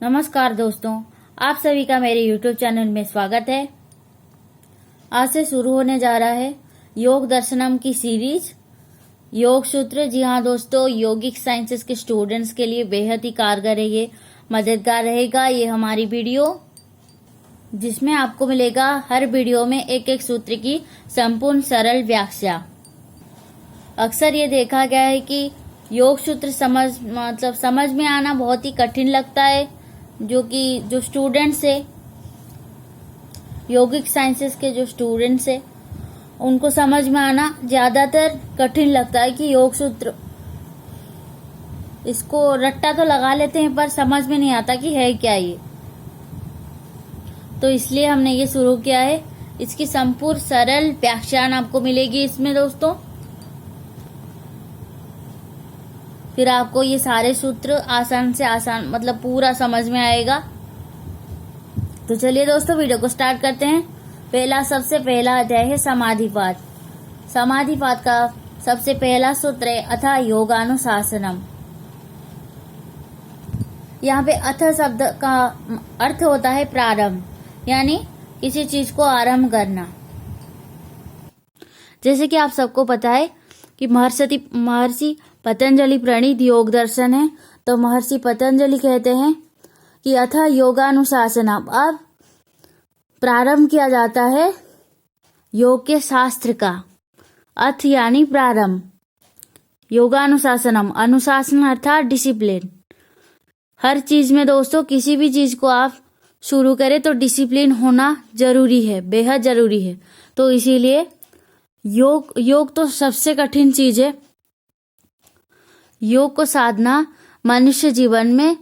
नमस्कार दोस्तों, आप सभी का मेरे YouTube चैनल में स्वागत है। आज से शुरू होने जा रहा है योग दर्शनम की सीरीज योग सूत्र। जी हाँ दोस्तों, योगिक साइंसेस के स्टूडेंट्स के लिए बेहद ही कारगर है, ये मददगार रहेगा ये हमारी वीडियो, जिसमें आपको मिलेगा हर वीडियो में एक एक सूत्र की संपूर्ण सरल व्याख्या। अक्सर ये देखा गया है कि योग सूत्र समझ में आना बहुत ही कठिन लगता है, जो स्टूडेंट्स है, योगिक साइंसेस के जो स्टूडेंट्स है, उनको समझ में आना ज्यादातर कठिन लगता है कि योग सूत्र, इसको रट्टा तो लगा लेते हैं पर समझ में नहीं आता कि है क्या ये। तो इसलिए हमने ये शुरू किया है। इसकी संपूर्ण सरल व्याख्यान आपको मिलेगी इसमें दोस्तों। फिर आपको ये सारे सूत्र आसान से आसान पूरा समझ में आएगा। तो चलिए दोस्तों, वीडियो को स्टार्ट करते हैं। सबसे पहला अध्याय है समाधिपात। समाधिपात का सबसे पहला सूत्र है अथा योगानुशासनम। यहाँ पे अथ शब्द का अर्थ होता है प्रारंभ, यानी किसी चीज को आरंभ करना। जैसे कि आप सबको पता है कि महर्षि पतंजलि प्रणीत योग दर्शन है, तो महर्षि पतंजलि कहते हैं कि अथा योगानुशासनम, अब प्रारंभ किया जाता है योग के शास्त्र का। अथ यानी प्रारंभ, योगानुशासनम अनुशासन अर्थात डिसिप्लिन। हर चीज में दोस्तों, किसी भी चीज को आप शुरू करें तो डिसिप्लिन होना जरूरी है, बेहद जरूरी है। तो इसीलिए योग तो सबसे कठिन चीज है। योग को साधना मनुष्य जीवन में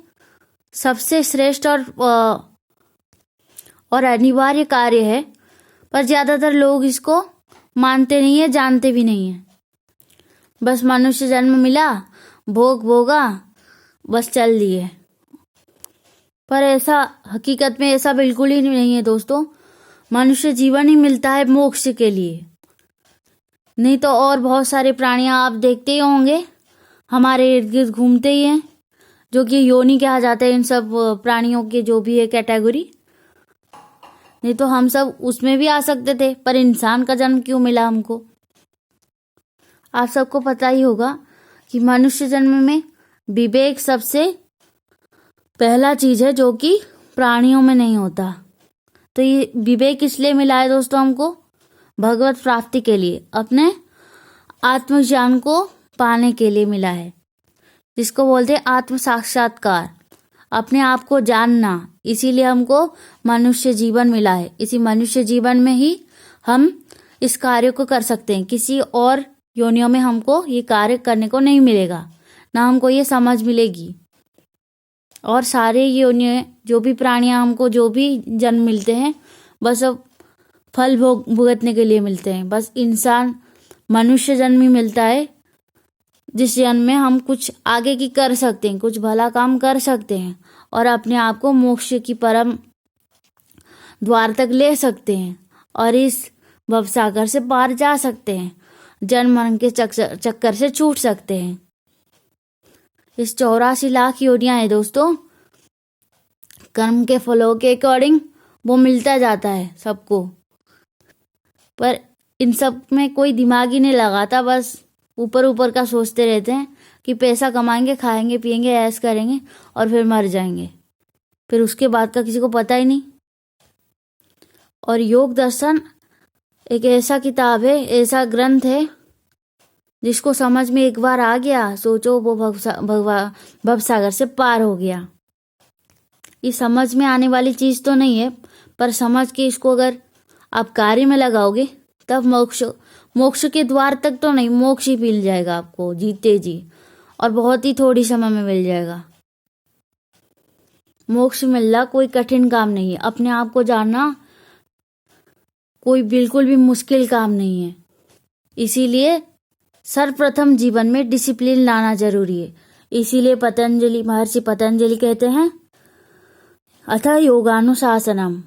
सबसे श्रेष्ठ और अनिवार्य कार्य है, पर ज्यादातर लोग इसको मानते नहीं है, जानते भी नहीं है। बस मनुष्य जन्म मिला, भोग भोगा, बस चल दिए। पर ऐसा हकीकत में ऐसा बिल्कुल ही नहीं है दोस्तों। मनुष्य जीवन ही मिलता है मोक्ष के लिए, नहीं तो और बहुत सारे प्राणियां आप देखते ही होंगे हमारे इर्द गिर्द घूमते ही हैं, जो कि योनि कहा जाता है इन सब प्राणियों के जो भी है कैटेगरी। नहीं तो हम सब उसमें भी आ सकते थे, पर इंसान का जन्म क्यों मिला हमको। आप सबको पता ही होगा कि मनुष्य जन्म में विवेक सबसे पहला चीज है, जो कि प्राणियों में नहीं होता। तो ये विवेक इसलिए मिला है दोस्तों हमको, भगवत प्राप्ति के लिए, अपने आत्मज्ञान को पाने के लिए मिला है, जिसको बोलते हैं आत्म साक्षात्कार, अपने आप को जानना। इसीलिए हमको मनुष्य जीवन मिला है। इसी मनुष्य जीवन में ही हम इस कार्य को कर सकते हैं। किसी और योनियों में हमको ये कार्य करने को नहीं मिलेगा, ना हमको ये समझ मिलेगी। और सारे योनियों, जो भी प्राणियां हमको जो भी जन्म मिलते हैं, बस अब फल भुगतने के लिए मिलते हैं। बस इंसान मनुष्य जन्म ही मिलता है, जिस जन्म में हम कुछ आगे की कर सकते हैं, कुछ भला काम कर सकते हैं और अपने आप को मोक्ष की परम द्वार तक ले सकते हैं और इस भवसागर से पार जा सकते हैं, जन्म मरण के चक्कर से छूट सकते हैं। इस 84 लाख योनियां हैं दोस्तों। कर्म के फलों के अकॉर्डिंग वो मिलता जाता है सबको, पर इन सब में कोई दिमाग ही नहीं लगाता। बस ऊपर ऊपर का सोचते रहते हैं कि पैसा कमाएंगे, खाएंगे, पिएंगे, ऐश करेंगे और फिर मर जाएंगे। फिर उसके बाद का किसी को पता ही नहीं। और योग दर्शन एक ऐसा किताब है, ऐसा ग्रंथ है, जिसको समझ में एक बार आ गया, सोचो वो भवसागर से पार हो गया। ये समझ में आने वाली चीज तो नहीं है, पर समझ के इसको अगर आप कार्य में लगाओगे तब मोक्ष के द्वार तक तो नहीं, मोक्ष ही मिल जाएगा आपको जीते जी, और बहुत ही थोड़ी समय में मिल जाएगा। मोक्ष मिलना कोई कठिन काम नहीं है। अपने आप को जानना कोई बिल्कुल भी मुश्किल काम नहीं है। इसीलिए सर्वप्रथम जीवन में डिसिप्लिन लाना जरूरी है। इसीलिए महर्षि पतंजलि कहते हैं अथा योगानुशासनम,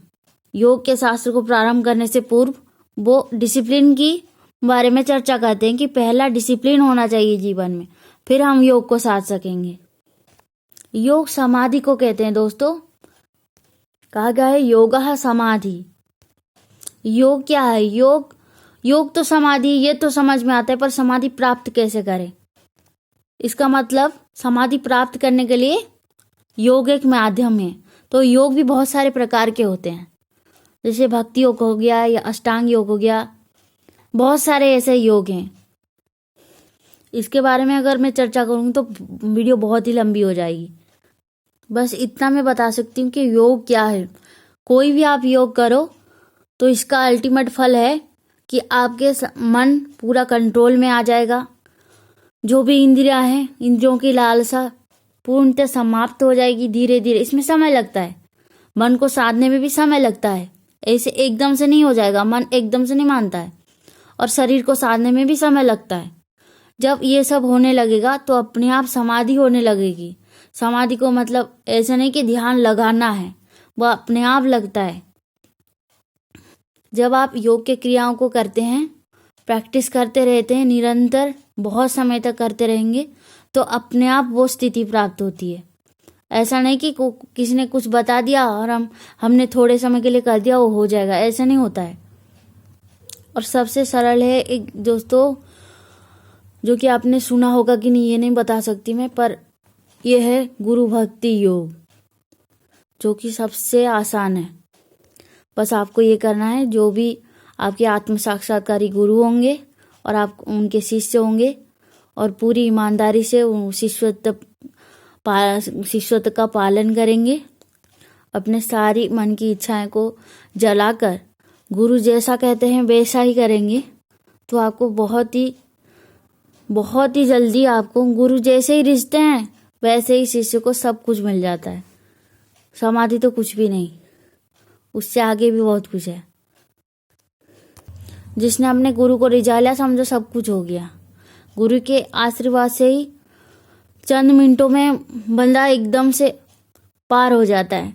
योग के शास्त्र को प्रारंभ करने से पूर्व वो डिसिप्लिन की बारे में चर्चा करते हैं कि पहला डिसिप्लिन होना चाहिए जीवन में, फिर हम योग को साध सकेंगे। योग समाधि को कहते हैं दोस्तों। कहा गया है योगः समाधि। योग क्या है? योग तो समाधि, ये तो समझ में आता है, पर समाधि प्राप्त कैसे करें? इसका मतलब समाधि प्राप्त करने के लिए योग एक माध्यम है। तो योग भी बहुत सारे प्रकार के होते हैं, जैसे भक्ति योग हो गया या अष्टांग योग हो गया, बहुत सारे ऐसे योग हैं। इसके बारे में अगर मैं चर्चा करूँगी तो वीडियो बहुत ही लंबी हो जाएगी। बस इतना मैं बता सकती हूँ कि योग क्या है। कोई भी आप योग करो तो इसका अल्टीमेट फल है कि आपके मन पूरा कंट्रोल में आ जाएगा। जो भी इंद्रियां हैं, इंद्रियों की लालसा पूर्णतः समाप्त हो जाएगी धीरे धीरे। इसमें समय लगता है, मन को साधने में भी समय लगता है, ऐसे एकदम से नहीं हो जाएगा, मन एकदम से नहीं मानता है। और शरीर को साधने में भी समय लगता है। जब ये सब होने लगेगा तो अपने आप समाधि होने लगेगी। समाधि को मतलब ऐसा नहीं कि ध्यान लगाना है, वह अपने आप लगता है। जब आप योग के क्रियाओं को करते हैं, प्रैक्टिस करते रहते हैं, निरंतर बहुत समय तक करते रहेंगे, तो अपने आप वो स्थिति प्राप्त होती है। ऐसा नहीं कि किसी ने कुछ बता दिया और हमने थोड़े समय के लिए कर दिया वो हो जाएगा, ऐसा नहीं होता है। और सबसे सरल है एक दोस्तों, जो कि आपने सुना होगा कि नहीं ये नहीं बता सकती मैं, पर यह है गुरु भक्ति योग, जो कि सबसे आसान है। बस आपको ये करना है, जो भी आपके आत्म साक्षात्कारी गुरु होंगे और आप उनके शिष्य होंगे और पूरी ईमानदारी से शिष्यत्व का पालन करेंगे, अपने सारी मन की इच्छाएं को जलाकर गुरु जैसा कहते हैं वैसा ही करेंगे, तो आपको बहुत ही जल्दी आपको गुरु जैसे ही रिश्ते हैं वैसे ही शिष्य को सब कुछ मिल जाता है। समाधि तो कुछ भी नहीं, उससे आगे भी बहुत कुछ है। जिसने अपने गुरु को रिझा लिया, समझो सब कुछ हो गया। गुरु के आशीर्वाद से ही चंद मिनटों में बंदा एकदम से पार हो जाता है,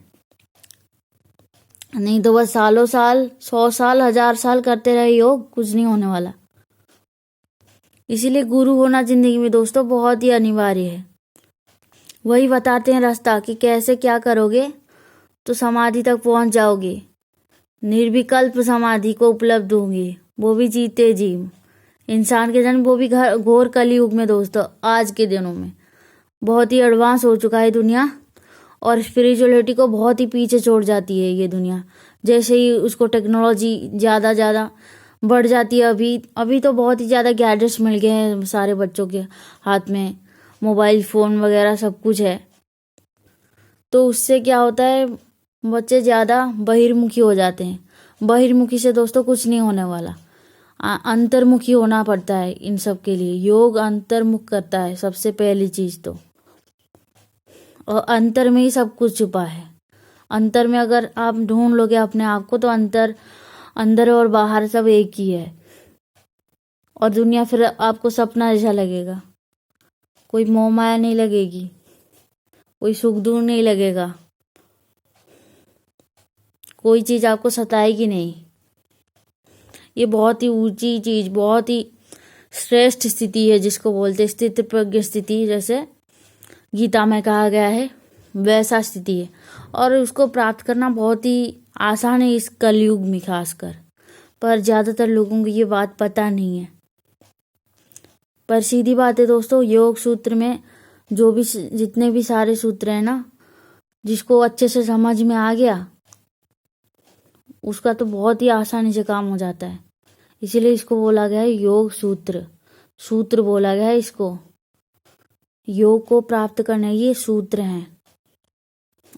नहीं तो बस सालों साल, 100 साल, 1000 साल करते रहे योग, कुछ नहीं होने वाला। इसीलिए गुरु होना जिंदगी में दोस्तों बहुत ही अनिवार्य है। वही बताते हैं रास्ता कि कैसे क्या करोगे तो समाधि तक पहुंच जाओगे। निर्विकल्प समाधि को उपलब्ध होंगे, वो भी जीते जी इंसान के जन्म, वो भी घोर कलयुग में दोस्तों। आज के दिनों में बहुत ही एडवांस हो चुका है दुनिया, और स्पिरिचुअलिटी को बहुत ही पीछे छोड़ जाती है ये दुनिया। जैसे ही उसको टेक्नोलॉजी ज़्यादा बढ़ जाती है, अभी तो बहुत ही ज़्यादा गैजेट्स मिल गए हैं सारे बच्चों के हाथ में, मोबाइल फ़ोन वगैरह सब कुछ है। तो उससे क्या होता है, बच्चे ज़्यादा बहिर्मुखी हो जाते हैं। बहिर्मुखी से दोस्तों कुछ नहीं होने वाला, अंतर्मुखी होना पड़ता है इन सब के लिए। योग अंतर्मुख करता है सबसे पहली चीज़ तो, और अंतर में ही सब कुछ छुपा है। अंतर में अगर आप ढूंढ लोगे अपने आप को तो अंदर और बाहर सब एक ही है, और दुनिया फिर आपको सपना जैसा लगेगा। कोई मोह माया नहीं लगेगी, कोई सुख दुख नहीं लगेगा, कोई चीज़ आपको सताएगी नहीं। ये बहुत ही ऊंची चीज़, बहुत ही श्रेष्ठ स्थिति है, जिसको बोलते हैं स्थित प्रज्ञ स्थिति। जैसे गीता में कहा गया है वैसा स्थिति है, और उसको प्राप्त करना बहुत ही आसान है इस कलयुग में खासकर। पर ज़्यादातर लोगों को ये बात पता नहीं है। पर सीधी बात है दोस्तों, योग सूत्र में जितने भी सारे सूत्र हैं ना, जिसको अच्छे से समझ में आ गया उसका तो बहुत ही आसानी से काम हो जाता है। इसीलिए इसको बोला गया है योग सूत्र बोला गया है इसको। योग को प्राप्त करने ये सूत्र हैं,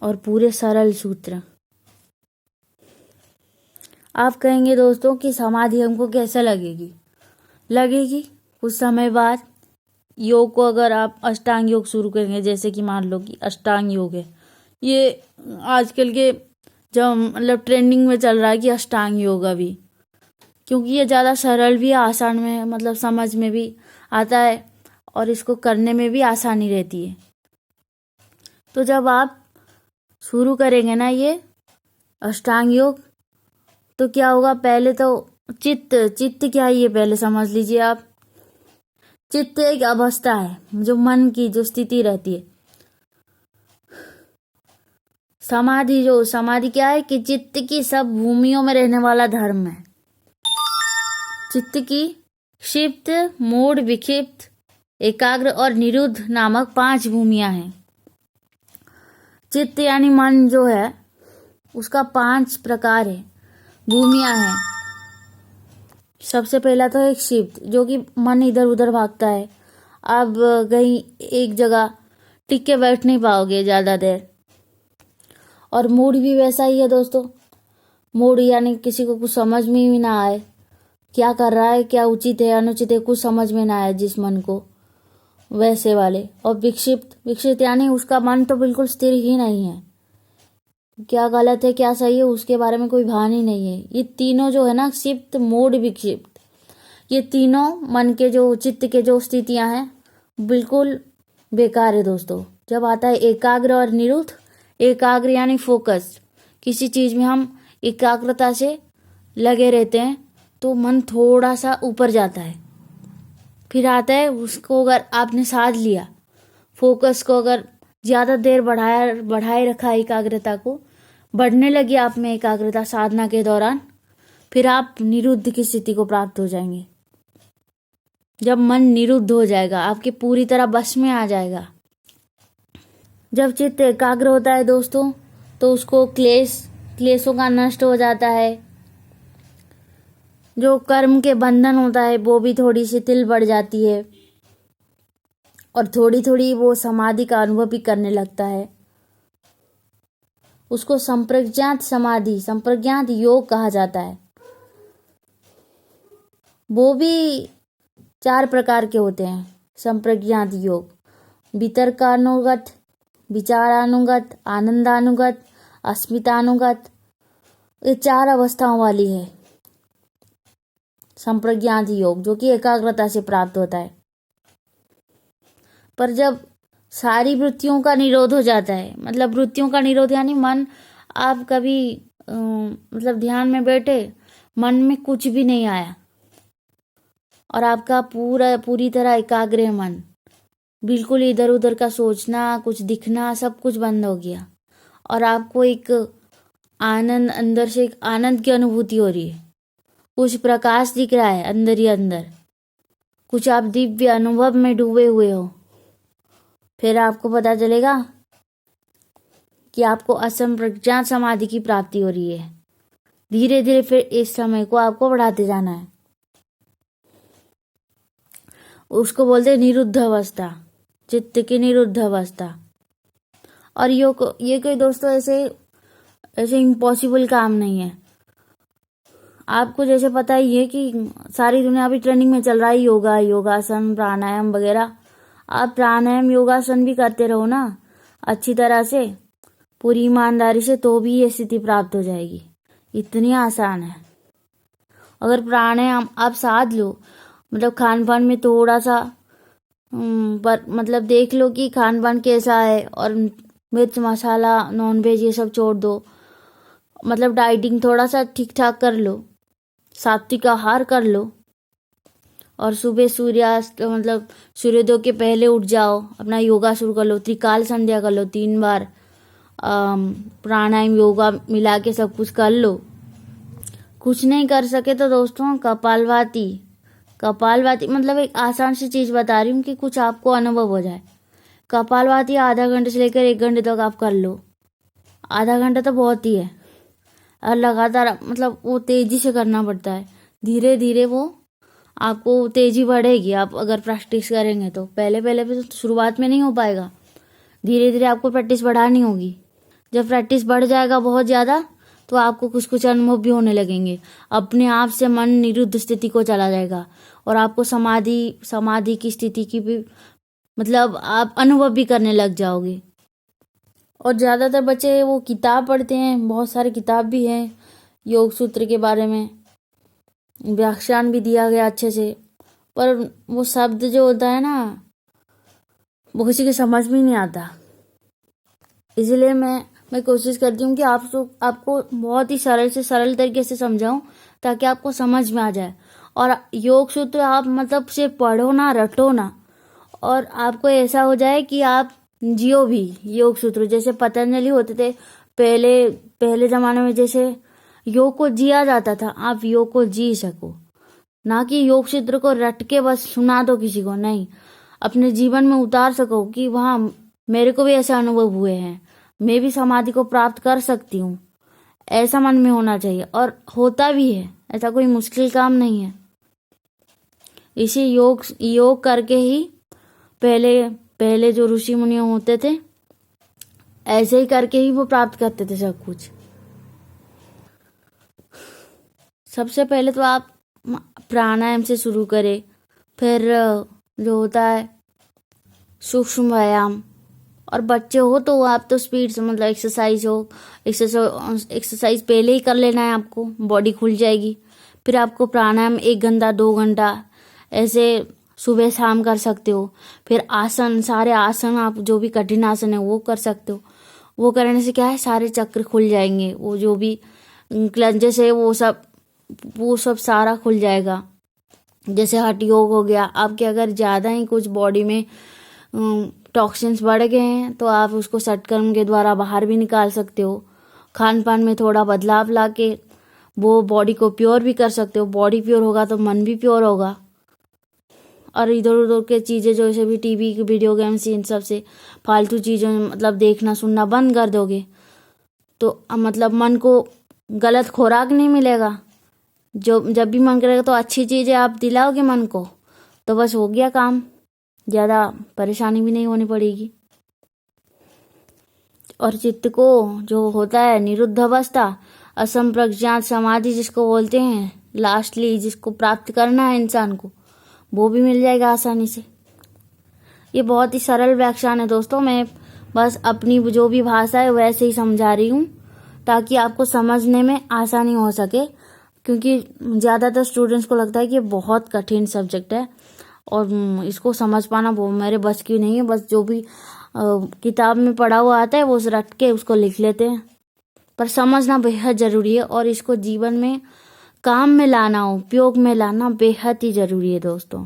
और पूरे सरल सूत्र। आप कहेंगे दोस्तों कि समाधि हमको कैसे लगेगी कुछ समय बाद। योग को अगर आप अष्टांग योग शुरू करेंगे, जैसे कि मान लो कि अष्टांग योग है, ये आजकल के जब मतलब ट्रेंडिंग में चल रहा है कि अष्टांग योगा भी, क्योंकि ये ज़्यादा सरल भी है, आसान में मतलब समझ में भी आता है, और इसको करने में भी आसानी रहती है। तो जब आप शुरू करेंगे ना ये अष्टांग योग, तो क्या होगा, पहले तो चित्त क्या है ये पहले समझ लीजिए आप। चित्त एक अवस्था है, जो मन की जो स्थिति रहती है, समाधि क्या है कि चित्त की सब भूमियों में रहने वाला धर्म है। चित्त की क्षिप्त, मूढ़, विक्षिप्त, एकाग्र और निरुद्ध नामक 5 भूमियां हैं। चित्त यानी मन जो है उसका 5 प्रकार है, भूमियां हैं। सबसे पहला तो है क्षिप्त, जो कि मन इधर उधर भागता है। आप कहीं एक जगह टिक के बैठ नहीं पाओगे ज्यादा देर। और मूड भी वैसा ही है दोस्तों। मूड यानी किसी को कुछ समझ में ही ना आए, क्या कर रहा है, क्या उचित है अनुचित है, कुछ समझ में ना आए जिस मन को, वैसे वाले। और विक्षिप्त यानी उसका मन तो बिल्कुल स्थिर ही नहीं है, क्या गलत है क्या सही है उसके बारे में कोई भान ही नहीं है। ये तीनों जो है ना, क्षिप्त, मूढ़, विक्षिप्त, ये तीनों मन के जो चित्त के जो स्थितियां हैं बिल्कुल बेकार है दोस्तों। जब आता है एकाग्र और निरुद्ध, एकाग्र यानी फोकस, किसी चीज में हम एकाग्रता से लगे रहते हैं तो मन थोड़ा सा ऊपर जाता है। फिर आता है उसको, अगर आपने साध लिया फोकस को, अगर ज्यादा देर बढ़ाए रखा एकाग्रता को, बढ़ने लगी आप में एकाग्रता साधना के दौरान, फिर आप निरुद्ध की स्थिति को प्राप्त हो जाएंगे। जब मन निरुद्ध हो जाएगा, आपके पूरी तरह बस में आ जाएगा। जब चित्त एकाग्र होता है दोस्तों तो उसको क्लेशों का नष्ट हो जाता है। जो कर्म के बंधन होता है वो भी थोड़ी शिथिल बढ़ जाती है और थोड़ी थोड़ी वो समाधि का अनुभव भी करने लगता है। उसको संप्रज्ञात समाधि, संप्रज्ञात योग कहा जाता है। वो भी 4 प्रकार के होते हैं संप्रज्ञात योग। वितर्कानुगत, विचारानुगत, आनंदानुगत, अस्मितानुगत, ये 4 अवस्थाओं वाली है संप्रज्ञात योग, जो कि एकाग्रता से प्राप्त होता है। पर जब सारी वृत्तियों का निरोध हो जाता है, मतलब वृत्तियों का निरोध यानी मन, आप कभी मतलब ध्यान में बैठे, मन में कुछ भी नहीं आया और आपका पूरी तरह एकाग्र है मन, बिल्कुल इधर उधर का सोचना, कुछ दिखना, सब कुछ बंद हो गया और आपको एक आनंद, अंदर से एक आनंद की अनुभूति हो रही है। कुछ प्रकाश दिख रहा है अंदर ही अंदर, कुछ आप दिव्य अनुभव में डूबे हुए हो। फिर आपको पता चलेगा कि आपको असंप्रज्ञात समाधि की प्राप्ति हो रही है। धीरे धीरे फिर इस समय को आपको बढ़ाते जाना है। उसको बोलते हैं निरुद्ध अवस्था, चित्त की निरुद्ध अवस्था। और ये कोई दोस्तों ऐसे इम्पॉसिबल काम नहीं है। आपको जैसे पता ही है कि सारी दुनिया अभी ट्रेंडिंग में चल रहा है योगासन, प्राणायाम वगैरह। आप प्राणायाम योगासन भी करते रहो ना अच्छी तरह से, पूरी ईमानदारी से, तो भी ये स्थिति प्राप्त हो जाएगी। इतनी आसान है। अगर प्राणायाम आप साध लो, मतलब खान पान में थोड़ा सा पर मतलब देख लो कि खान पान कैसा है और मिर्च मसाला नॉनवेज ये सब छोड़ दो, मतलब डाइटिंग थोड़ा सा ठीक ठाक कर लो, सात्विक आहार कर लो और सुबह सूर्यास्त मतलब सूर्योदय के पहले उठ जाओ, अपना योगा शुरू कर लो, त्रिकाल संध्या कर लो, 3 बार प्राणायाम योगा मिला के सब कुछ कर लो। कुछ नहीं कर सके तो दोस्तों कपालभाति मतलब एक आसान सी चीज बता रही हूँ कि कुछ आपको अनुभव हो जाए। कपालभाति आधा घंटे से लेकर 1 घंटे तक आप कर लो। आधा घंटा तो बहुत ही है और लगातार, मतलब वो तेजी से करना पड़ता है। धीरे धीरे वो आपको तेजी बढ़ेगी आप अगर प्रैक्टिस करेंगे तो। पहले तो शुरुआत में नहीं हो पाएगा, धीरे धीरे आपको प्रैक्टिस बढ़ानी होगी। जब प्रैक्टिस बढ़ जाएगा बहुत ज़्यादा तो आपको कुछ अनुभव भी होने लगेंगे। अपने आप से मन निरुद्ध स्थिति को चला जाएगा और आपको समाधि की स्थिति की भी मतलब आप अनुभव भी करने लग जाओगे। और ज़्यादातर बच्चे वो किताब पढ़ते हैं, बहुत सारे किताब भी हैं योग सूत्र के बारे में, व्याख्यान भी दिया गया अच्छे से, पर वो शब्द जो होता है ना वो किसी के समझ में नहीं आता। इसलिए मैं कोशिश करती हूँ कि आपको बहुत ही सरल तरीके से समझाऊं ताकि आपको समझ में आ जाए। और योग सूत्र आप मतलब सिर्फ पढ़ो ना, रटो ना, और आपको ऐसा हो जाए कि आप जियो भी योग सूत्र। जैसे पतंजलि होते थे पहले पहले जमाने में जैसे योग को जिया जाता था, आप योग को जी सको, ना कि योग सूत्र को रट के बस सुना दो किसी को, नहीं, अपने जीवन में उतार सको कि वहाँ मेरे को भी ऐसे अनुभव हुए हैं, मैं भी समाधि को प्राप्त कर सकती हूँ, ऐसा मन में होना चाहिए। और होता भी है, ऐसा कोई मुश्किल काम नहीं है। इसी योग करके ही पहले जो ऋषि मुनि होते थे, ऐसे ही करके ही वो प्राप्त करते थे सब कुछ। सबसे पहले तो आप प्राणायाम से शुरू करें, फिर जो होता है सूक्ष्म व्यायाम, और बच्चे हो तो आप तो स्पीड से मतलब एक्सरसाइज पहले ही कर लेना है, आपको बॉडी खुल जाएगी। फिर आपको प्राणायाम 1 घंटा 2 घंटा ऐसे सुबह शाम कर सकते हो। फिर आसन, सारे आसन आप जो भी कठिन आसन है वो कर सकते हो। वो करने से क्या है, सारे चक्र खुल जाएंगे, वो जो भी क्लंजेस है वो सब सारा खुल जाएगा। जैसे हठ योग हो गया, आपके अगर ज़्यादा ही कुछ बॉडी में टॉक्सिन्स बढ़ गए हैं तो आप उसको सटकर्म के द्वारा बाहर भी निकाल सकते हो। खान पान में थोड़ा बदलाव लाके वो बॉडी को प्योर भी कर सकते हो। बॉडी प्योर होगा तो मन भी प्योर होगा। और इधर उधर के चीज़ें जैसे भी टीवी की वीडियो गेम्स, इन सब से फालतू चीज़ों मतलब देखना सुनना बंद कर दोगे तो मतलब मन को गलत खुराक नहीं मिलेगा। जब भी मन करेगा तो अच्छी चीज़ें आप दिलाओगे मन को, तो बस हो गया काम, ज़्यादा परेशानी भी नहीं होनी पड़ेगी। और चित्त को जो होता है निरुद्ध अवस्था, असंप्रज्ञात समाधि जिसको बोलते हैं, लास्टली जिसको प्राप्त करना है इंसान को, वो भी मिल जाएगा आसानी से। ये बहुत ही सरल व्याख्यान है दोस्तों, मैं बस अपनी जो भी भाषा है वैसे ही समझा रही हूँ ताकि आपको समझने में आसानी हो सके, क्योंकि ज़्यादातर स्टूडेंट्स को लगता है कि बहुत कठिन सब्जेक्ट है और इसको समझ पाना वो मेरे बस की नहीं है। बस जो भी किताब में पढ़ा हुआ आता है वो रट के उसको लिख लेते हैं, पर समझना बेहद ज़रूरी है और इसको जीवन में काम में लाना, उपयोग में लाना बेहद ही ज़रूरी है दोस्तों।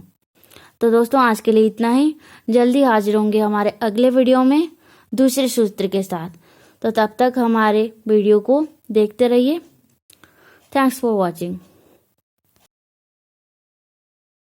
तो दोस्तों आज के लिए इतना ही, जल्दी हाजिर होंगे हमारे अगले वीडियो में दूसरे सूत्र के साथ। तो तब तक हमारे वीडियो को देखते रहिए। Thanks for watching.